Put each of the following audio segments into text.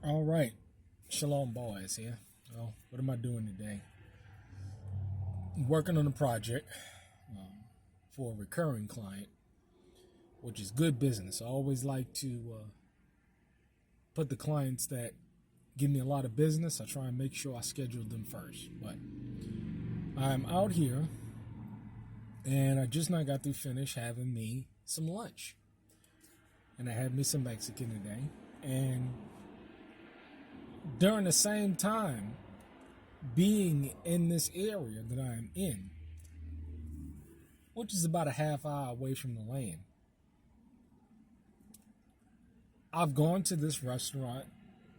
All right. Shalom Boys here. Well, what am I doing today? Working on a project for a recurring client, which is good business. I always like to put the clients that give me a lot of business, I try and make sure I schedule them first. But I'm out here, and I just not got to finish having me some lunch. And I had me some Mexican today. And during the same time, being in this area that I am in, which is about a half hour away from the land, I've gone to this restaurant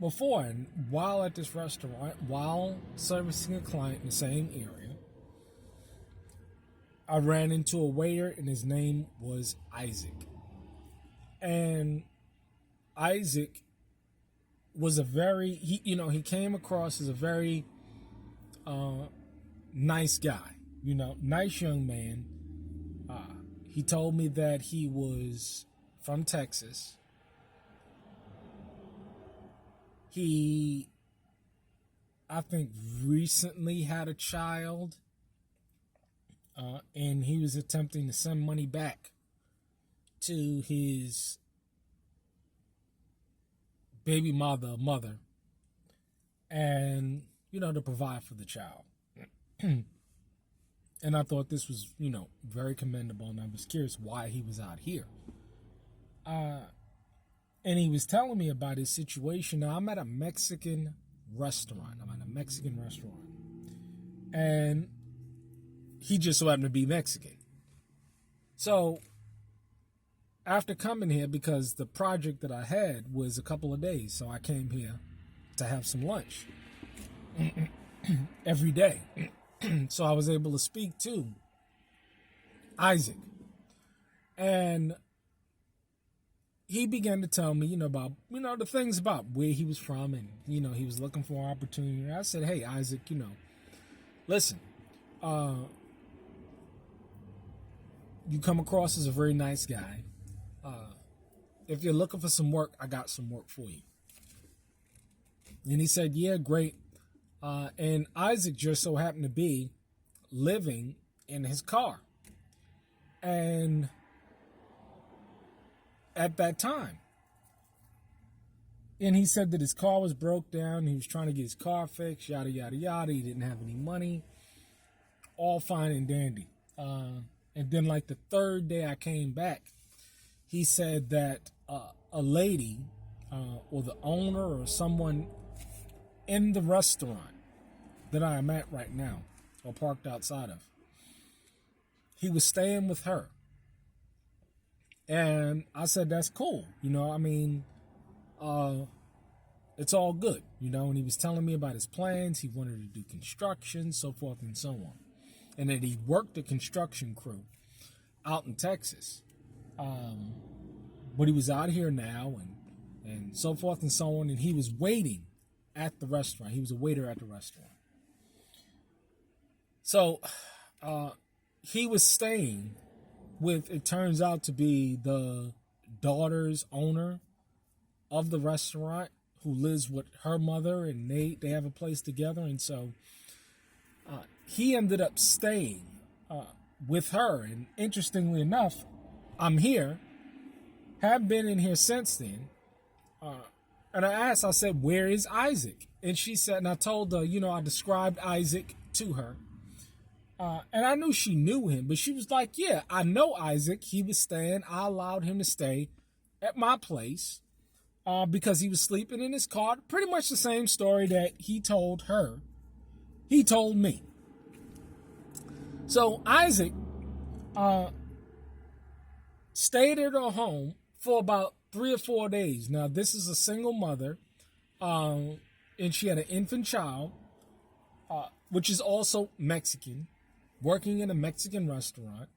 before, and while at this restaurant, while servicing a client in the same area, I ran into a waiter, and his name was Isaac. And Isaac was he came across as a very nice guy, nice young man. He told me that he was from Texas. He, I think, recently had a child, and he was attempting to send money back to his baby mother, and, to provide for the child. And I thought this was, very commendable, and I was curious why he was out here. And he was telling me about his situation. Now, I'm at a Mexican restaurant. And he just so happened to be Mexican. So, after coming here, because the project that I had was a couple of days, so I came here to have some lunch every day. So I was able to speak to Isaac. And he began to tell me, about, the things about where he was from, and, he was looking for an opportunity. And I said, hey, Isaac, listen, you come across as a very nice guy. If you're looking for some work, I got some work for you. And he said, yeah, great. And Isaac just so happened to be living in his car. And at that time, and he said that his car was broke down. He was trying to get his car fixed, yada, yada, yada. He didn't have any money. All fine and dandy. And then like the third day I came back, he said that a lady or the owner or someone in the restaurant that I am at right now, or parked outside of, he was staying with her. And I said, that's cool. It's all good, and he was telling me about his plans. He wanted to do construction, so forth and so on. And that he worked a construction crew out in Texas. But he was out here now, and so forth and so on. And he was waiting at the restaurant. He was a waiter at the restaurant. So he was staying with, it turns out to be the daughter's owner of the restaurant, who lives with her mother, and they have a place together. And so he ended up staying with her. And interestingly enough, I'm here, have been in here since then. And I said, where is Isaac? And she said, and I told her, I described Isaac to her. And I knew she knew him, but she was like, yeah, I know Isaac. He was staying. I allowed him to stay at my place because he was sleeping in his car. Pretty much the same story that he told her. He told me. So Isaac stayed at her home for about 3 or 4 days. Now, this is a single mother, and she had an infant child, which is also Mexican, working in a Mexican restaurant.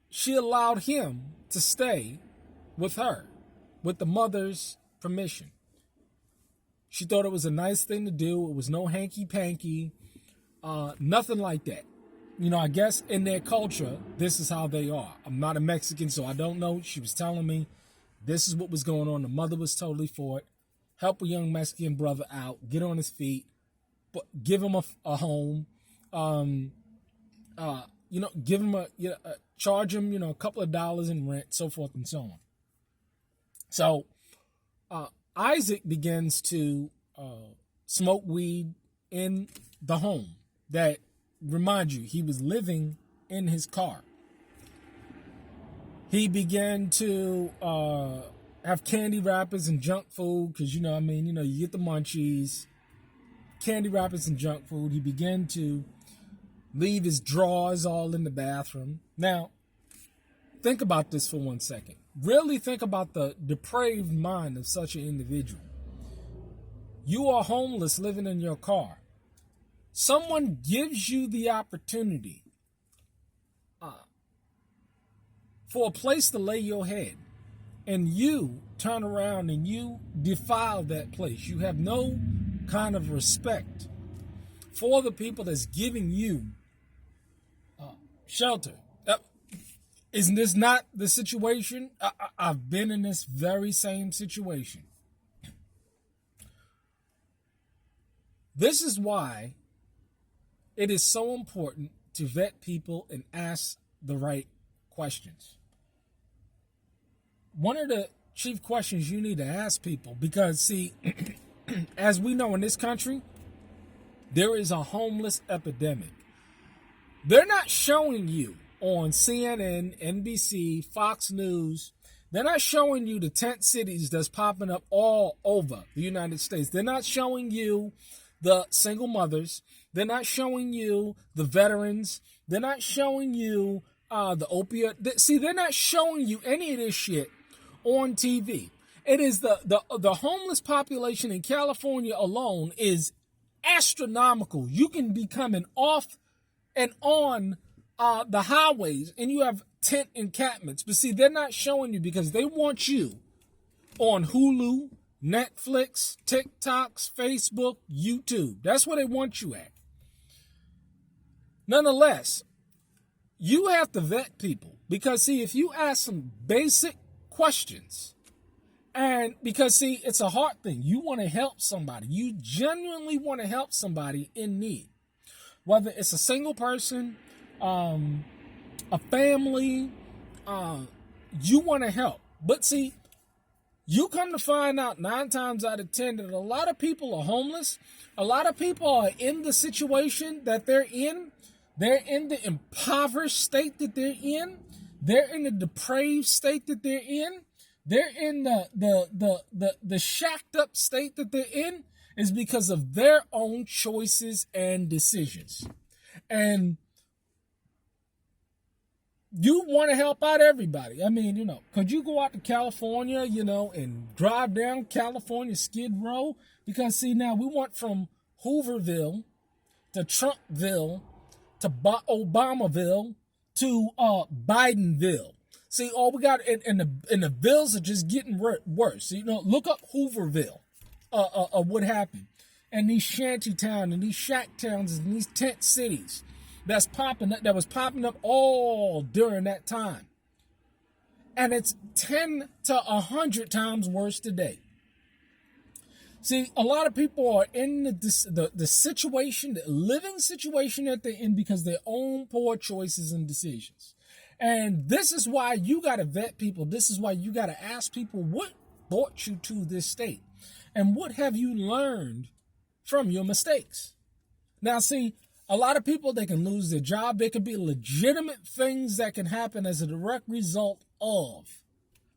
She allowed him to stay with her, with the mother's permission. She thought it was a nice thing to do. It was no hanky-panky, nothing like that. I guess in their culture, this is how they are. I'm not a Mexican, so I don't know. She was telling me This is what was going on. The mother was totally for it. Help a young Mexican brother out, get on his feet, but give him a home. Give him charge him, a couple of dollars in rent, so forth and so on. So Isaac begins to smoke weed in the home that, remind you, he was living in his car. He began to have candy wrappers and junk food because, you get the munchies, candy wrappers and junk food. He began to leave his drawers all in the bathroom. Now, think about this for 1 second. Really think about the depraved mind of such an individual. You are homeless living in your car. Someone gives you the opportunity for a place to lay your head, and you turn around and you defile that place. You have no kind of respect for the people that's giving you shelter. Isn't this not the situation? I've been in this very same situation. This is why it is so important to vet people and ask the right questions. One of the chief questions you need to ask people, because see, as we know in this country, there is a homeless epidemic. They're not showing you on CNN, NBC, Fox News. They're not showing you the tent cities that's popping up all over the United States. They're not showing you the single mothers. They're not showing you the veterans. They're not showing you the opioid. See, they're not showing you any of this shit on TV. It is the homeless population in California alone is astronomical. You can be coming off and on the highways and you have tent encampments. But see, they're not showing you because they want you on Hulu, Netflix, TikToks, Facebook, YouTube. That's where they want you at. Nonetheless, you have to vet people because, see, if you ask some basic questions, and because, see, it's a heart thing. You want to help somebody. You genuinely want to help somebody in need. Whether it's a single person, a family, you want to help. But see, you come to find out 9 times out of 10 that a lot of people are homeless. A lot of people are in the situation that they're in. They're in the impoverished state that they're in. They're in the depraved state that they're in. They're in the shacked up state that they're in is because of their own choices and decisions. And you want to help out everybody. I mean, could you go out to California, and drive down California Skid Row? Because, see, now we went from Hooverville to Trumpville to Obamaville to Bidenville. See, all we got, and the bills are just getting worse. Look up Hooverville, what happened. And these shanty towns and these shack towns and these tent cities that was popping up all during that time. And it's 10 to 100 times worse today. See, a lot of people are in the situation, the living situation that they're in because of their own poor choices and decisions. And this is why you got to vet people. This is why you got to ask people what brought you to this state and what have you learned from your mistakes. Now, see, a lot of people, they can lose their job. There can be legitimate things that can happen as a direct result of,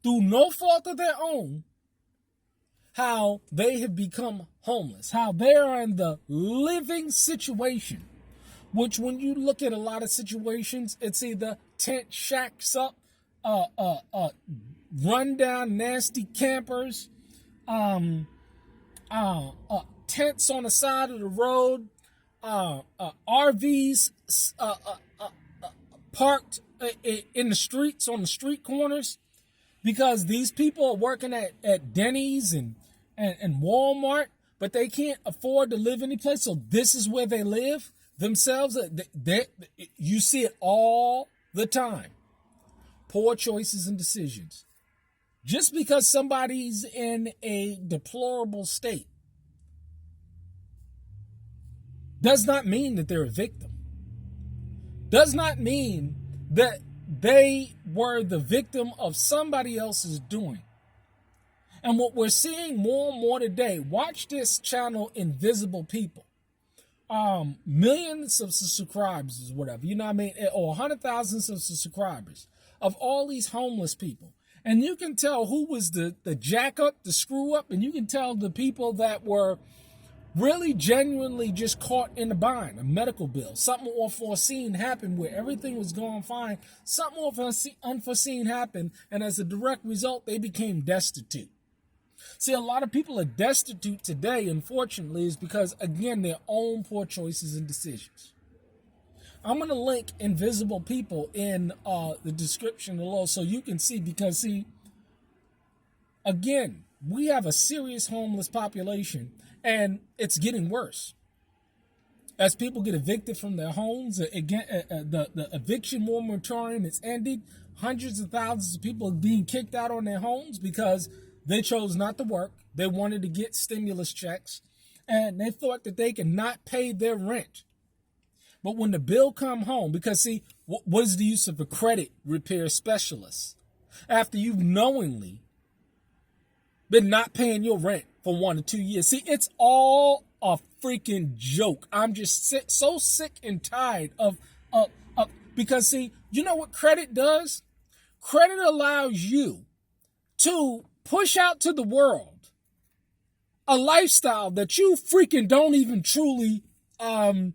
through no fault of their own, how they have become homeless, how they are in the living situation, which when you look at a lot of situations, it's either tent shacks up, rundown, nasty campers, tents on the side of the road, RVs parked in the streets, on the street corners, because these people are working at Denny's and Walmart, but they can't afford to live anyplace, so this is where they live themselves. You see it all the time. Poor choices and decisions. Just because somebody's in a deplorable state does not mean that they're a victim. Does not mean that they were the victim of somebody else's doing. And what we're seeing more and more today, watch this channel, Invisible People. Millions of subscribers, whatever, you know what I mean? Or 100,000 of subscribers of all these homeless people. And you can tell who was the jack up, the screw up, and you can tell the people that were really genuinely just caught in a bind, a medical bill, something unforeseen happened where everything was going fine, something unforeseen happened, and as a direct result, they became destitute. See, a lot of people are destitute today, unfortunately, is because, again, their own poor choices and decisions. I'm going to link Invisible People in the description below so you can see, because, see, again, we have a serious homeless population, and it's getting worse. As people get evicted from their homes, again, the eviction moratorium is ended. Hundreds of thousands of people are being kicked out on their homes because they chose not to work. They wanted to get stimulus checks, and they thought that they could not pay their rent. But when the bill come home, because see, what is the use of a credit repair specialist after you've knowingly been not paying your rent for 1 to 2 years? See, it's all a freaking joke. I'm just so sick and tired of because see, you know what credit does? Credit allows you to push out to the world a lifestyle that you freaking don't even truly can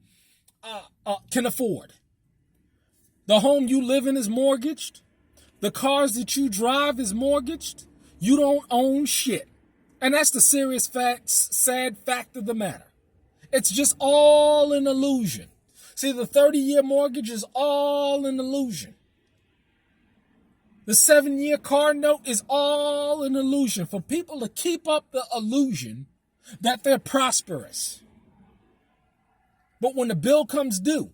afford. The home you live in is mortgaged. The cars that you drive is mortgaged. You don't own shit. And that's the serious sad fact of the matter. It's just all an illusion. See, the 30-year mortgage is all an illusion. The 7-year car note is all an illusion for people to keep up the illusion that they're prosperous. But when the bill comes due,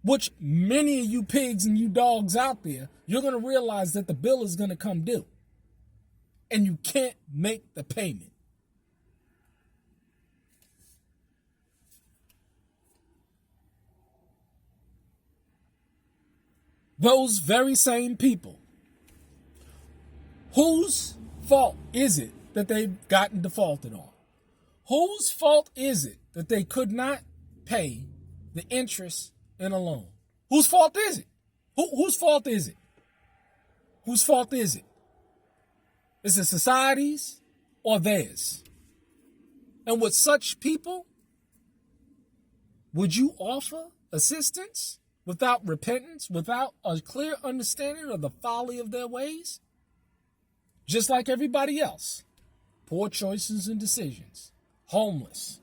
which many of you pigs and you dogs out there, you're going to realize that the bill is going to come due. And you can't make the payment. Those very same people, whose fault is it that they've gotten defaulted on? Whose fault is it that they could not pay the interest in a loan? Whose fault is it? Whose fault is it? Whose fault is it? Is it society's or theirs? And with such people, would you offer assistance without repentance, without a clear understanding of the folly of their ways? Just like everybody else, poor choices and decisions, homeless,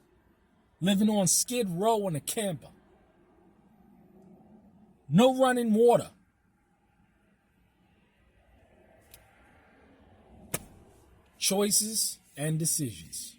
living on Skid Row in a camper, no running water, choices and decisions.